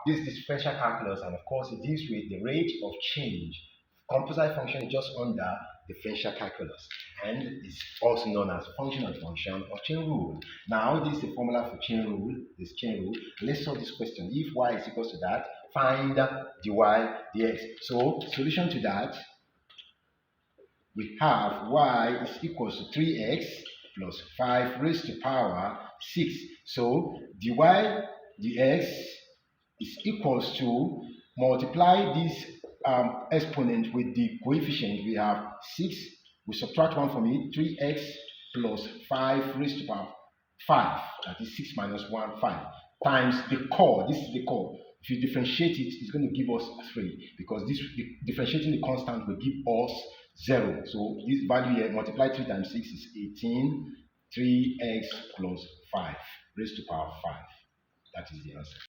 this differential calculus, and of course it deals with the rate of change. Composite function is just under differential calculus and is also known as function on function or chain rule. Now this is the formula for chain rule. This chain rule. Let's solve this question. If y is equal to that, find dy dx. So solution to that, we have y is equal to 3x plus 5 raised to power 6. So dy dx is equals to multiply this exponent with the coefficient. We have 6, we subtract 1 from it, 3x plus 5 raised to power 5, that is 6 minus 1, 5, times the core. This is the core. If you differentiate it, it's going to give us 3, because differentiating the constant will give us 0. So this value here multiplied 3 times 6 is 18, 3x plus 5 raised to power 5. That is the answer.